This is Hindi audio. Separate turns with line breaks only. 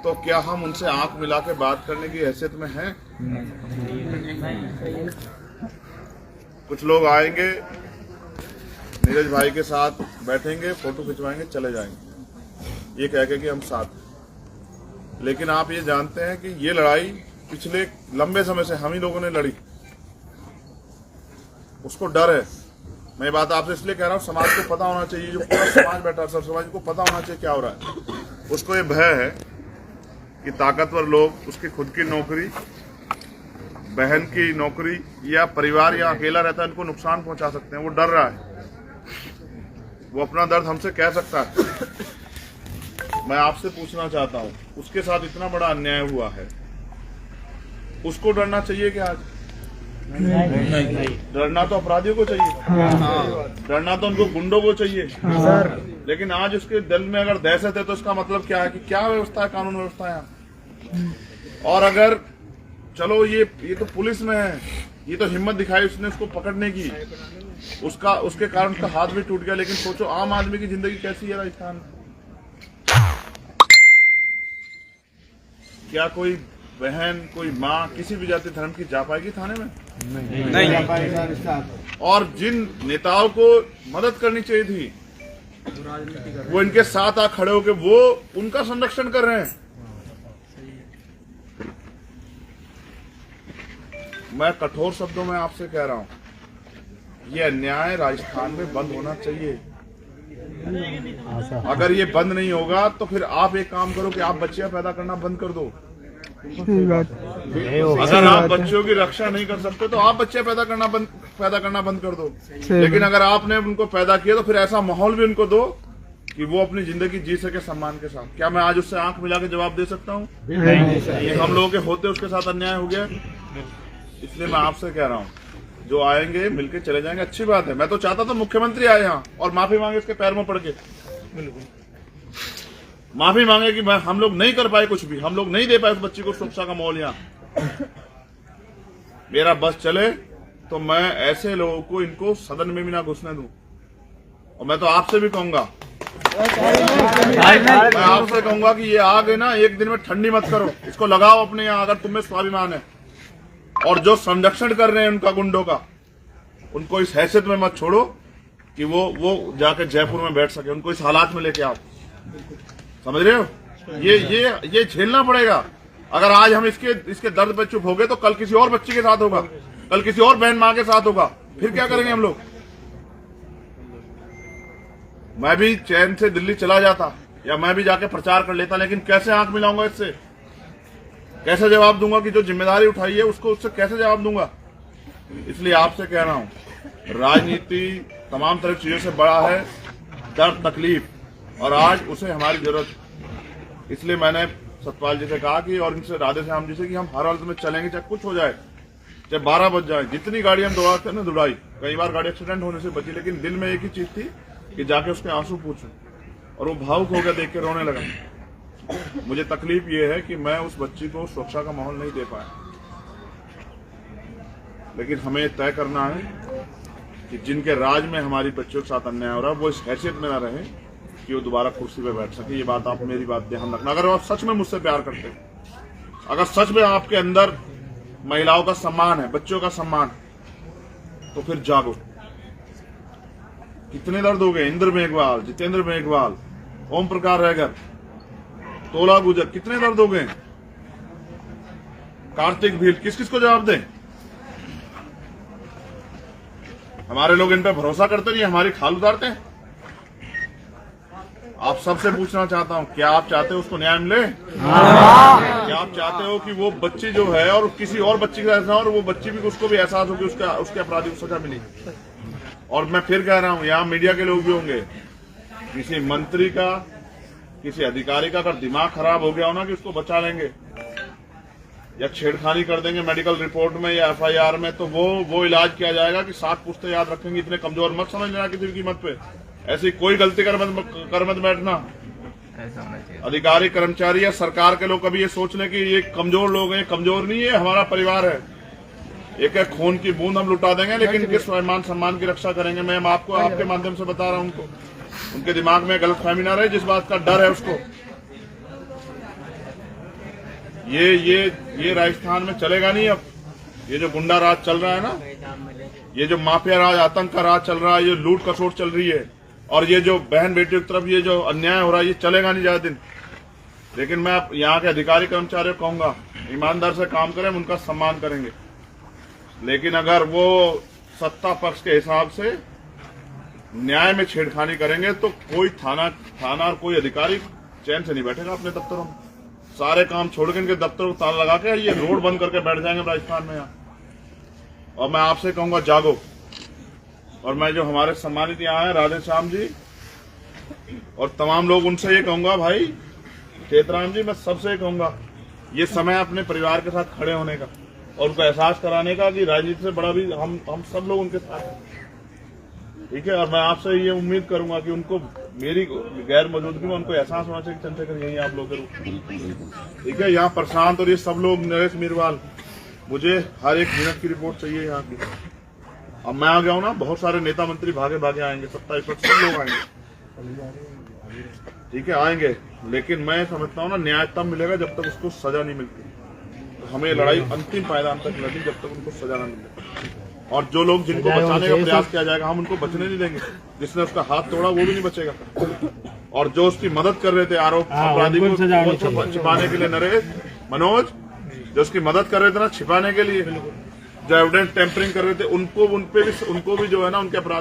तो क्या हम उनसे आंख मिला के बात करने की हैसियत में हैं? कुछ लोग आएंगे, नीरज भाई के साथ बैठेंगे, फोटो खिंचवाएंगे, चले जाएंगे, ये कह के कि हम साथ हैं। लेकिन आप ये जानते हैं कि ये लड़ाई पिछले लंबे समय से हम ही लोगों ने लड़ी। उसको डर है। मैं बात आपसे इसलिए कह रहा हूँ, समाज को पता होना चाहिए, जो पूरा समाज बैठा, सब समाज को पता होना चाहिए क्या हो रहा है। उसको ये भय है कि ताकतवर लोग उसकी खुद की नौकरी, बहन की नौकरी या परिवार या अकेला रहता है, इनको नुकसान पहुंचा सकते हैं। वो डर रहा है, वो अपना दर्द हमसे कह सकता है। मैं आपसे पूछना चाहता हूं, उसके साथ इतना बड़ा अन्याय हुआ है, उसको डरना चाहिए क्या? आज नहीं। डरना तो अपराधियों को चाहिए, डरना तो उनको गुंडों को चाहिए। लेकिन आज उसके दिल में अगर दहशत है तो इसका मतलब क्या है कि क्या व्यवस्था है, कानून व्यवस्था है। और अगर चलो ये तो पुलिस में है, ये तो हिम्मत दिखाई उसने उसको पकड़ने की, उसके कारण उसका हाथ भी टूट गया। लेकिन सोचो आम आदमी की जिंदगी कैसी है राजस्थान में। क्या कोई बहन, कोई माँ किसी भी जाति धर्म की जा पाएगी थाने में? नहीं। और जिन नेताओं को मदद करनी चाहिए थी, वो इनके साथ आ खड़े होकर वो उनका संरक्षण कर रहे हैं। मैं कठोर शब्दों में आपसे कह रहा हूं, ये अन्याय राजस्थान में बंद होना चाहिए। अगर ये बंद नहीं होगा तो फिर आप एक काम करो कि आप बच्चियां पैदा करना बंद कर दो। अगर आप बच्चों की रक्षा नहीं कर सकते तो आप बच्चे पैदा करना बंद कर दो। लेकिन अगर आपने उनको पैदा किया तो फिर ऐसा माहौल भी उनको दो कि वो अपनी जिंदगी जी सके सम्मान के साथ। क्या मैं आज उससे आंख मिला के जवाब दे सकता हूँ? ये हम लोगों के होते उसके साथ अन्याय हो गया। इसलिए मैं आपसे कह रहा हूँ, जो आएंगे मिलके चले जाएंगे, अच्छी बात है। मैं तो चाहता था मुख्यमंत्री आए यहाँ और माफी मांगे इसके पैर में पड़ के, माफी मांगे कि हम लोग नहीं कर पाए कुछ भी, हम लोग नहीं दे पाए उस बच्ची को सुरक्षा का माहौल यहाँ। मेरा बस चले तो मैं ऐसे लोगों को इनको सदन में भी ना घुसने दूं। और मैं तो आपसे भी कहूंगा, मैं आपसे कहूंगा कि ये आग है ना, एक दिन में ठंडी मत करो, इसको लगाओ अपने यहाँ अगर तुम्हें स्वाभिमान है। और जो संरक्षण कर रहे हैं उनका गुंडों का, उनको इस हैसियत में मत छोड़ो कि वो जाकर जयपुर में बैठ सके। उनको इस हालात में लेके आओ। समझ रहे हो? ये झेलना पड़ेगा। अगर आज हम इसके दर्द पे चुप हो गए तो कल किसी और बच्ची के साथ होगा, कल किसी और बहन माँ के साथ होगा, फिर क्या करेंगे हम लोग? मैं भी चैन से दिल्ली चला जाता या मैं भी जाके प्रचार कर लेता, लेकिन कैसे आंख मिलाऊंगा इससे? कैसे जवाब दूंगा कि जो जिम्मेदारी उठाई है उसको, उससे कैसे जवाब दूंगा? इसलिए आपसे कह रहा हूं, राजनीति तमाम तरह चीजों से बड़ा है, दर्द तकलीफ, और आज उसे हमारी जरूरत है। इसलिए मैंने सतपाल जी से कहा कि, और इनसे राधे श्याम जी से, कि हम हर हालत में चलेंगे, चाहे कुछ हो जाए, चाहे 12 बज जाए। जितनी गाड़ी हम दौड़ाते हैं ना, दौड़ाई, कई बार गाड़ी एक्सीडेंट होने से बची, लेकिन दिल में एक ही चीज थी कि जाके उसके आंसू पूछूं। और वो भावुक हो गया, देख के रोने लगा। मुझे तकलीफ ये है कि मैं उस बच्ची को सुरक्षा का माहौल नहीं दे पाया। लेकिन हमें तय करना है कि जिनके राज में हमारी बच्चों के साथ अन्याय हो रहा है, वो इस हैसियत में ना रहे कि वो दोबारा कुर्सी पे बैठ सके। ये बात आप, मेरी बात ध्यान रखना। अगर आप सच में मुझसे प्यार करते हैं, अगर सच में आपके अंदर महिलाओं का सम्मान है, बच्चों का सम्मान, तो फिर जागो। कितने दर्द हो गए? इंद्र मेघवाल, जितेंद्र मेघवाल, ओम प्रकाश रैगर, तोला गुजर, कितने दर्द हो गए? कार्तिक भील, किस किस को जवाब दें? हमारे लोग इन पे भरोसा करते नहीं, हमारी खाल उतारते हैं। आप सबसे पूछना चाहता हूं, क्या आप चाहते हो उसको न्याय मिले? क्या आप चाहते हो कि वो बच्ची जो है और किसी और बच्ची का ऐसा, और वो बच्ची भी, उसको भी एहसास हो कि उसके अपराधी को सजा मिली? और मैं फिर कह रहा हूं, यहाँ मीडिया के लोग भी होंगे, किसी मंत्री का, किसी अधिकारी का अगर दिमाग खराब हो गया हो ना कि उसको बचा लेंगे या छेड़खानी कर देंगे मेडिकल रिपोर्ट में या FIR में, तो वो इलाज किया जाएगा कि 7 पुश्ते याद रखेंगे। इतने कमजोर मत समझ लेना किसी की कीमत पे। ऐसी कोई गलती कर मत बैठना। अधिकारी, कर्मचारी या सरकार के लोग कभी ये सोच लें कि ये कमजोर लोग हैं। कमजोर नहीं है, हमारा परिवार है। एक एक खून की बूंद हम लुटा देंगे, लेकिन इनके स्वाभिमान सम्मान की रक्षा करेंगे। मैं आपको आपके माध्यम से बता रहा हूं, उनके दिमाग में गलतफहमी ना रहे, जिस बात का डर है उसको। ये राजस्थान में चलेगा नहीं अब। ये जो गुंडा राज चल रहा है ना, ये जो माफिया राज, आतंक का राज चल रहा है, ये लूट खसोट चल रही है, और ये जो बहन बेटियों की तरफ ये जो अन्याय हो रहा है, ये चलेगा नहीं ज्यादा दिन। लेकिन मैं यहाँ के अधिकारी कर्मचारियों को कहूंगा, ईमानदार से काम करें, हम उनका सम्मान करेंगे। लेकिन अगर वो सत्ता पक्ष के हिसाब से न्याय में छेड़खानी करेंगे तो कोई थाना और कोई अधिकारी चैन से नहीं बैठेगा अपने दफ्तरों में। सारे काम छोड़ के इनके दफ्तरों को ताला लगा के ये रोड बंद करके बैठ जाएंगे राजस्थान में यहाँ। और मैं आपसे कहूंगा जागो। और मैं जो हमारे सम्मानित यहाँ है राधे श्याम जी और तमाम लोग, उनसे ये कहूंगा, भाई चेतराम जी, मैं सबसे ये कहूंगा, ये समय अपने परिवार के साथ खड़े होने का और उनको एहसास कराने का कि राजनीति से बड़ा भी हम सब लोग उनके साथ हैं, ठीक है। और मैं आपसे ये उम्मीद करूंगा कि उनको मेरी गैर मौजूदगी में उनको एहसास होना चाहिए चंद्रशेखर यही आप लोग के रूप, ठीक है। यहाँ प्रशांत और ये सब लोग, नरेश मीरवाल, मुझे हर एक मिनट की रिपोर्ट चाहिए यहाँ की। अब मैं आ गया हूँ ना, बहुत सारे नेता मंत्री भागे भागे आएंगे, 27% सब लोग आएंगे, ठीक है, आएंगे। लेकिन मैं समझता हूँ ना, न्याय तब मिलेगा जब तक उसको सजा नहीं मिलती। तो हमें लड़ाई अंतिम पायदान तक लड़ी जब तक उनको सजा न मिले। और जो लोग जिनको बचाने का प्रयास किया जाएगा, हम उनको बचने नहीं देंगे। जिसने उसका हाथ तोड़ा वो भी नहीं बचेगा। और जो उसकी मदद कर रहे थे आरोप अपराधी को छिपाने के लिए, नरेश, मनोज, जो उसकी मदद कर रहे थे ना छिपाने के लिए, जो एविडेंस टेम्परिंग कर रहे थे, उनको भी जो है ना उनके अपराध